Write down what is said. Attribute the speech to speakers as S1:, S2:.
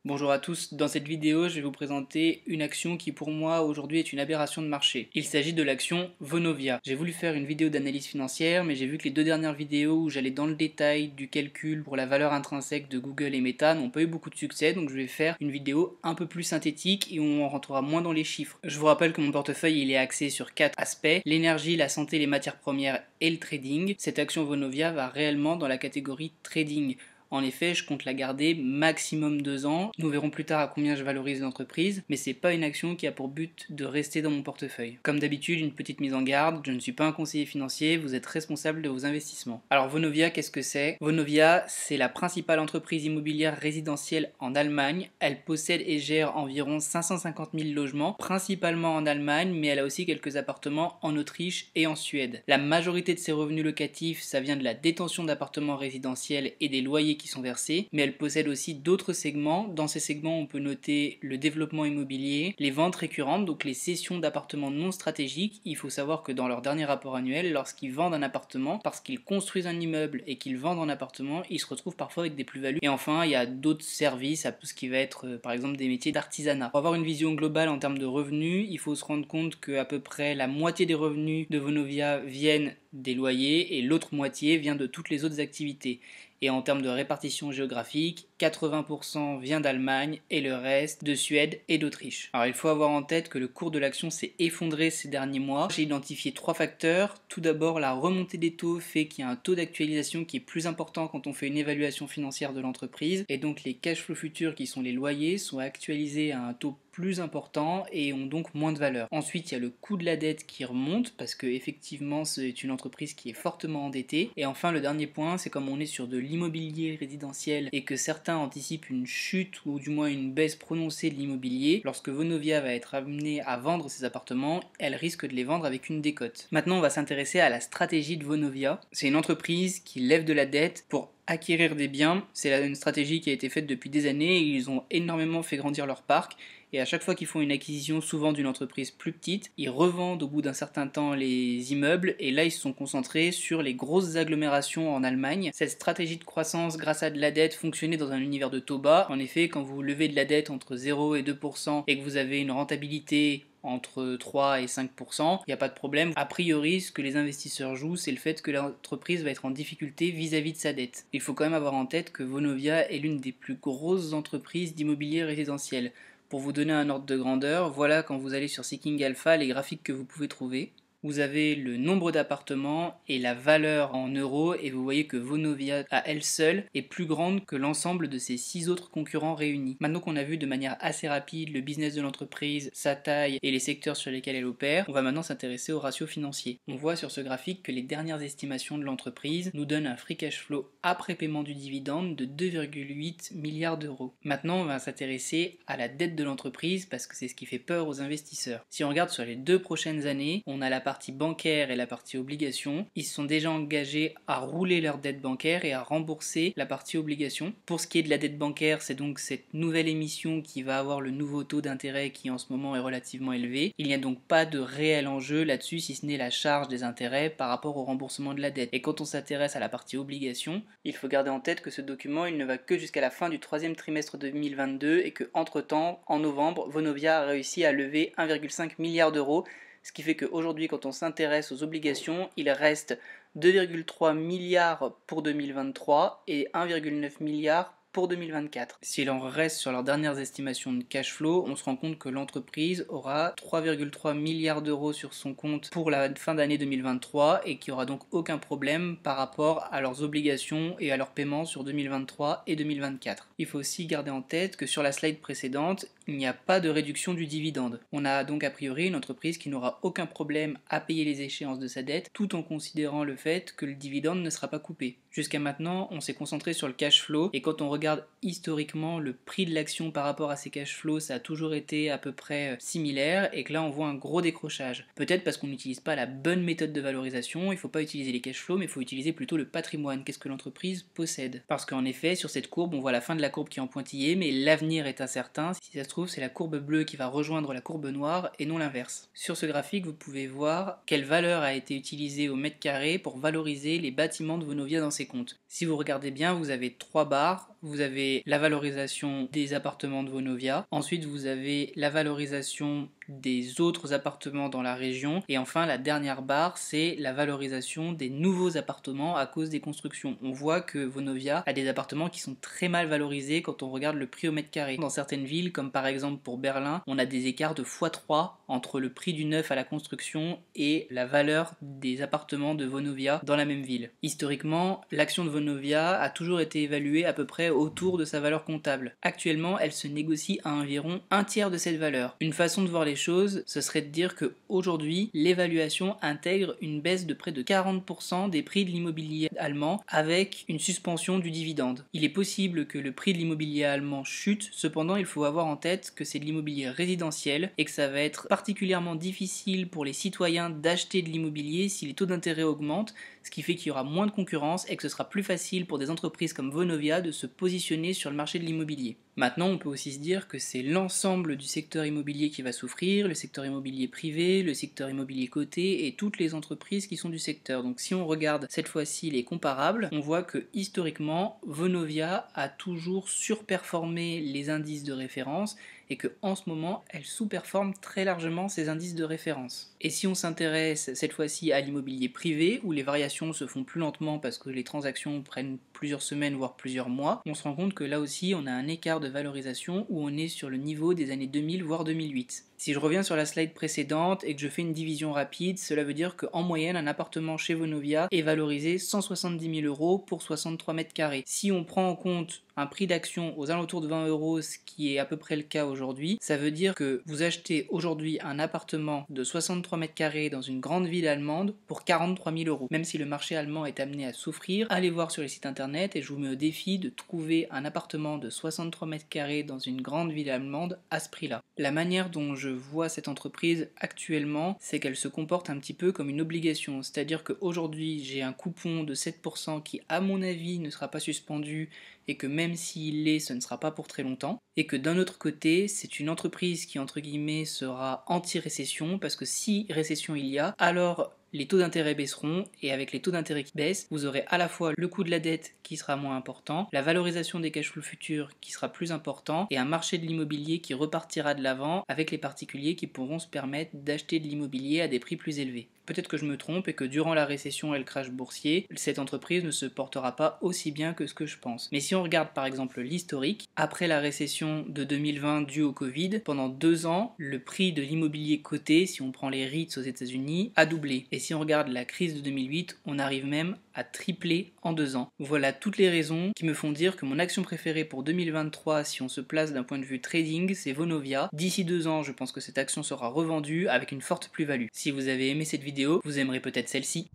S1: Bonjour à tous, dans cette vidéo je vais vous présenter une action qui pour moi aujourd'hui est une aberration de marché. Il s'agit de l'action Vonovia. J'ai voulu faire une vidéo d'analyse financière mais j'ai vu que les deux dernières vidéos où j'allais dans le détail du calcul pour la valeur intrinsèque de Google et Meta n'ont pas eu beaucoup de succès, donc je vais faire une vidéo un peu plus synthétique et où on rentrera moins dans les chiffres. Je vous rappelle que mon portefeuille il est axé sur 4 aspects: l'énergie, la santé, les matières premières et le trading. Cette action Vonovia va réellement dans la catégorie trading. En effet, je compte la garder maximum 2 ans. Nous verrons plus tard à combien je valorise l'entreprise, mais c'est pas une action qui a pour but de rester dans mon portefeuille. Comme d'habitude, une petite mise en garde, je ne suis pas un conseiller financier, vous êtes responsable de vos investissements. Alors Vonovia, qu'est-ce que c'est? Vonovia, c'est la principale entreprise immobilière résidentielle en Allemagne. Elle possède et gère environ 550 000 logements, principalement en Allemagne, mais elle a aussi quelques appartements en Autriche et en Suède. La majorité de ses revenus locatifs, ça vient de la détention d'appartements résidentiels et des loyers qui sont versés, mais elle possède aussi d'autres segments. Dans ces segments, on peut noter le développement immobilier, les ventes récurrentes, donc les cessions d'appartements non stratégiques. Il faut savoir que dans leur dernier rapport annuel, lorsqu'ils vendent un appartement, parce qu'ils construisent un immeuble et qu'ils vendent un appartement, ils se retrouvent parfois avec des plus-values. Et enfin, il y a d'autres services, à tout ce qui va être par exemple des métiers d'artisanat. Pour avoir une vision globale en termes de revenus, il faut se rendre compte qu'à peu près la moitié des revenus de Vonovia viennent des loyers et l'autre moitié vient de toutes les autres activités. Et en termes de répartition géographique, 80% vient d'Allemagne et le reste de Suède et d'Autriche. Alors il faut avoir en tête que le cours de l'action s'est effondré ces derniers mois. J'ai identifié 3 facteurs. Tout d'abord, la remontée des taux fait qu'il y a un taux d'actualisation qui est plus important quand on fait une évaluation financière de l'entreprise, et donc les cash flows futurs qui sont les loyers sont actualisés à un taux plus important et ont donc moins de valeur. Ensuite, il y a le coût de la dette qui remonte parce que effectivement c'est une entreprise qui est fortement endettée. Et enfin, le dernier point, c'est comme on est sur de l'immobilier résidentiel et que certains anticipent une chute ou du moins une baisse prononcée de l'immobilier, lorsque Vonovia va être amenée à vendre ses appartements, elle risque de les vendre avec une décote. Maintenant, on va s'intéresser à la stratégie de Vonovia. C'est une entreprise qui lève de la dette pour acquérir des biens. C'est une stratégie qui a été faite depuis des années et ils ont énormément fait grandir leur parc. Et à chaque fois qu'ils font une acquisition, souvent d'une entreprise plus petite, ils revendent au bout d'un certain temps les immeubles et là ils se sont concentrés sur les grosses agglomérations en Allemagne. Cette stratégie de croissance grâce à de la dette fonctionnait dans un univers de taux bas. En effet, quand vous levez de la dette entre 0 et 2% et que vous avez une rentabilité entre 3 et 5%, il n'y a pas de problème. A priori, ce que les investisseurs jouent, c'est le fait que l'entreprise va être en difficulté vis-à-vis de sa dette. Il faut quand même avoir en tête que Vonovia est l'une des plus grosses entreprises d'immobilier résidentiel. Pour vous donner un ordre de grandeur, voilà quand vous allez sur Seeking Alpha les graphiques que vous pouvez trouver. Vous avez le nombre d'appartements et la valeur en euros et vous voyez que Vonovia à elle seule est plus grande que l'ensemble de ses 6 autres concurrents réunis. Maintenant qu'on a vu de manière assez rapide le business de l'entreprise, sa taille et les secteurs sur lesquels elle opère, on va maintenant s'intéresser aux ratios financiers. On voit sur ce graphique que les dernières estimations de l'entreprise nous donnent un free cash flow après paiement du dividende de 2,8 milliards d'euros. Maintenant on va s'intéresser à la dette de l'entreprise parce que c'est ce qui fait peur aux investisseurs. Si on regarde sur les 2 prochaines années, on a la partie bancaire et la partie obligation. Ils se sont déjà engagés à rouler leur dette bancaire et à rembourser la partie obligation. Pour ce qui est de la dette bancaire, c'est donc cette nouvelle émission qui va avoir le nouveau taux d'intérêt qui en ce moment est relativement élevé. Il n'y a donc pas de réel enjeu là-dessus si ce n'est la charge des intérêts par rapport au remboursement de la dette. Et quand on s'intéresse à la partie obligation, il faut garder en tête que ce document il ne va que jusqu'à la fin du 3e trimestre 2022 et que entre temps, en novembre, Vonovia a réussi à lever 1,5 milliard d'euros. Ce qui fait qu'aujourd'hui, quand on s'intéresse aux obligations, il reste 2,3 milliards pour 2023 et 1,9 milliard pour 2024. Si l'on reste sur leurs dernières estimations de cash flow, on se rend compte que l'entreprise aura 3,3 milliards d'euros sur son compte pour la fin d'année 2023 et qu'il n'y aura donc aucun problème par rapport à leurs obligations et à leurs paiements sur 2023 et 2024. Il faut aussi garder en tête que sur la slide précédente, il n'y a pas de réduction du dividende. On a donc a priori une entreprise qui n'aura aucun problème à payer les échéances de sa dette tout en considérant le fait que le dividende ne sera pas coupé. Jusqu'à maintenant, on s'est concentré sur le cash flow et quand on regarde historiquement le prix de l'action par rapport à ces cash flows, ça a toujours été à peu près similaire et que là on voit un gros décrochage. Peut-être parce qu'on n'utilise pas la bonne méthode de valorisation, il ne faut pas utiliser les cash flows mais il faut utiliser plutôt le patrimoine, qu'est-ce que l'entreprise possède. Parce qu'en effet, sur cette courbe, on voit la fin de la courbe qui est en pointillé mais l'avenir est incertain. Si ça se trouve, trouve, c'est la courbe bleue qui va rejoindre la courbe noire et non l'inverse. Sur ce graphique, vous pouvez voir quelle valeur a été utilisée au mètre carré pour valoriser les bâtiments de Vonovia dans ses comptes. Si vous regardez bien, vous avez 3 barres. Vous avez la valorisation des appartements de Vonovia, ensuite vous avez la valorisation des autres appartements dans la région, et enfin la dernière barre, c'est la valorisation des nouveaux appartements à cause des constructions. On voit que Vonovia a des appartements qui sont très mal valorisés quand on regarde le prix au mètre carré. Dans certaines villes, comme par exemple pour Berlin, on a des écarts de x3 entre le prix du neuf à la construction et la valeur des appartements de Vonovia dans la même ville. Historiquement, l'action de Vonovia a toujours été évaluée à peu près autour de sa valeur comptable. Actuellement, elle se négocie à environ un tiers de cette valeur. Une façon de voir les choses, ce serait de dire qu'aujourd'hui, l'évaluation intègre une baisse de près de 40% des prix de l'immobilier allemand avec une suspension du dividende. Il est possible que le prix de l'immobilier allemand chute, cependant il faut avoir en tête que c'est de l'immobilier résidentiel et que ça va être particulièrement difficile pour les citoyens d'acheter de l'immobilier si les taux d'intérêt augmentent, ce qui fait qu'il y aura moins de concurrence et que ce sera plus facile pour des entreprises comme Vonovia de se positionner sur le marché de l'immobilier. Maintenant, on peut aussi se dire que c'est l'ensemble du secteur immobilier qui va souffrir, le secteur immobilier privé, le secteur immobilier coté et toutes les entreprises qui sont du secteur. Donc si on regarde cette fois-ci les comparables, on voit que historiquement, Vonovia a toujours surperformé les indices de référence et que en ce moment, elle sous-performe très largement ces indices de référence. Et si on s'intéresse cette fois-ci à l'immobilier privé, où les variations se font plus lentement parce que les transactions prennent plusieurs semaines voire plusieurs mois, on se rend compte que là aussi on a un écart de valorisation où on est sur le niveau des années 2000 voire 2008. Si je reviens sur la slide précédente et que je fais une division rapide, cela veut dire qu'en moyenne un appartement chez Vonovia est valorisé 170 000 € pour 63 mètres carrés. Si on prend en compte un prix d'action aux alentours de 20 €, ce qui est à peu près le cas aujourd'hui, ça veut dire que vous achetez aujourd'hui un appartement de 63 mètres carrés dans une grande ville allemande pour 43 000 €. Même si le marché allemand est amené à souffrir, allez voir sur les sites internet et je vous mets au défi de trouver un appartement de 63 mètres carrés dans une grande ville allemande à ce prix-là. La manière dont je vois cette entreprise actuellement, c'est qu'elle se comporte un petit peu comme une obligation, c'est-à-dire qu'aujourd'hui j'ai un coupon de 7% qui à mon avis ne sera pas suspendu et que même s'il l'est, ce ne sera pas pour très longtemps, et que d'un autre côté, c'est une entreprise qui entre guillemets sera anti-récession, parce que si récession il y a, alors les taux d'intérêt baisseront, et avec les taux d'intérêt qui baissent, vous aurez à la fois le coût de la dette qui sera moins important, la valorisation des cash flows futurs qui sera plus important, et un marché de l'immobilier qui repartira de l'avant avec les particuliers qui pourront se permettre d'acheter de l'immobilier à des prix plus élevés. Peut-être que je me trompe et que durant la récession et le crash boursier, cette entreprise ne se portera pas aussi bien que ce que je pense. Mais si on regarde par exemple l'historique, après la récession de 2020 due au Covid, pendant 2 ans, le prix de l'immobilier coté, si on prend les REITs aux États-Unis, a doublé. Et si on regarde la crise de 2008, on arrive même à tripler en 2 ans. Voilà toutes les raisons qui me font dire que mon action préférée pour 2023, si on se place d'un point de vue trading, c'est Vonovia. D'ici 2 ans, je pense que cette action sera revendue avec une forte plus-value. Si vous avez aimé cette vidéo, vous aimerez peut-être celle-ci.